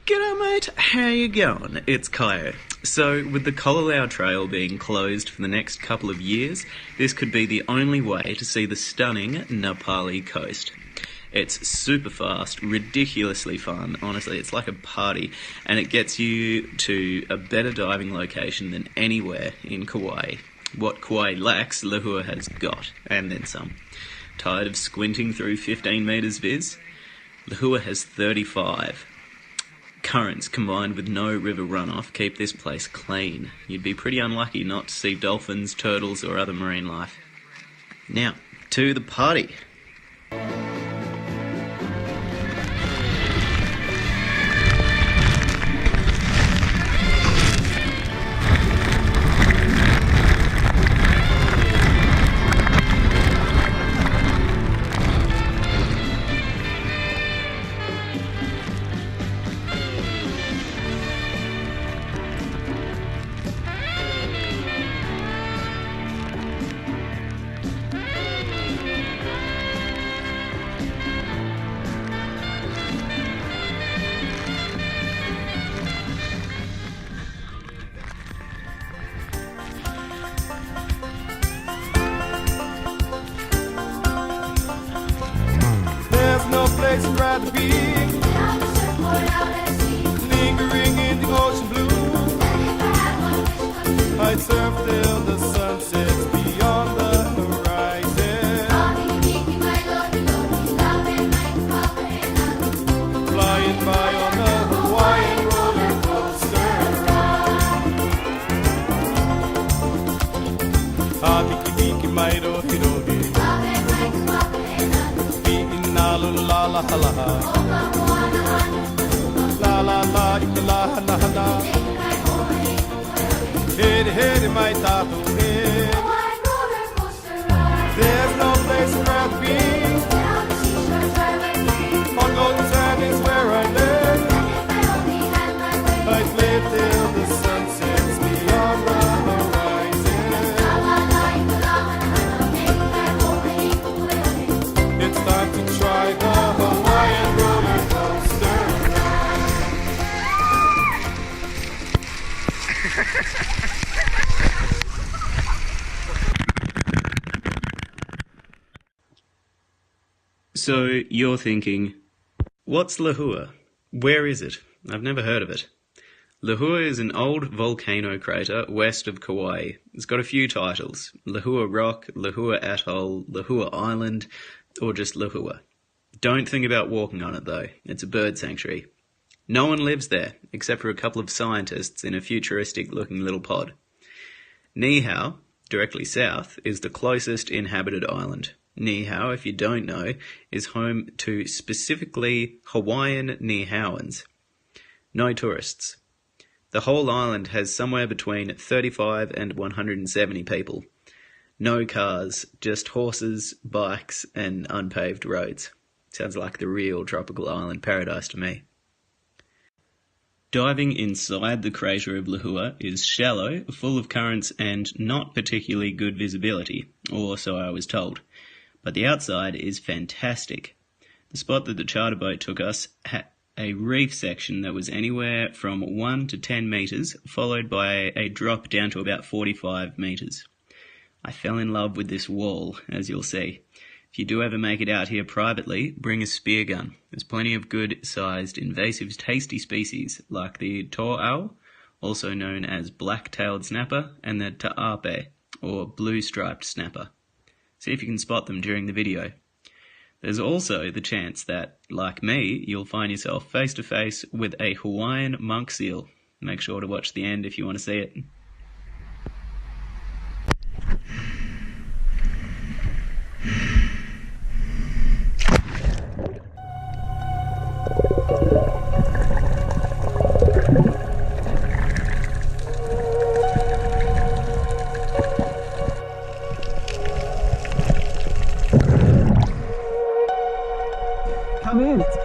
G'day mate, how you going? It's Kaeo. So, with the Kalalau Trail being closed for the next couple of years, this could be the only way to see the stunning Na Pali coast. It's super fast, ridiculously fun, honestly, it's like a party, and it gets you to a better diving location than anywhere in Kauai. What Kauai lacks, Lehua has got, and then some. Tired of squinting through 15 metres viz? Lehua has 35. Currents combined with no river runoff keep this place clean. You'd be pretty unlucky not to see dolphins, turtles or other marine life. Now, to the party. Place I'd rather be, lingering in the ocean blue. I'd surf till the sun sets beyond the horizon, flying by on the Hawaiian roller coaster ride. Hiki hiki mairo hirohi, la la la la la la la la la. Hey hey my tattoo head. There's no place I'd rather be. On golden sand is where I live. I'd live till the sun sets beyond the horizon. It's time to try the Hawaiian roller coaster So, you're thinking, what's Lehua? Where is it? I've never heard of it. Lehua is an old volcano crater west of Kauai. It's got a few titles: Lehua Rock, Lehua Atoll, Lehua Island, or just Lehua. Don't think about walking on it though, it's a bird sanctuary. No one lives there, except for a couple of scientists in a futuristic looking little pod. Niihau, directly south, is the closest inhabited island. Niihau, if you don't know, is home to specifically Hawaiian Niihauans. No tourists. The whole island has somewhere between 35 and 170 people. No cars, just horses, bikes and unpaved roads. Sounds like the real tropical island paradise to me. Diving inside the crater of Lehua is shallow, full of currents and not particularly good visibility, or so I was told. But the outside is fantastic. The spot that the charter boat took us had a reef section that was anywhere from 1 to 10 metres, followed by a drop down to about 45 metres. I fell in love with this wall, as you'll see. If you do ever make it out here privately, bring a spear gun. There's plenty of good-sized invasive tasty species like the to'au, also known as black-tailed snapper, and the ta'ape, or blue-striped snapper. See if you can spot them during the video. There's also the chance that, like me, you'll find yourself face to face with a Hawaiian monk seal. Make sure to watch the end if you want to see it. come in.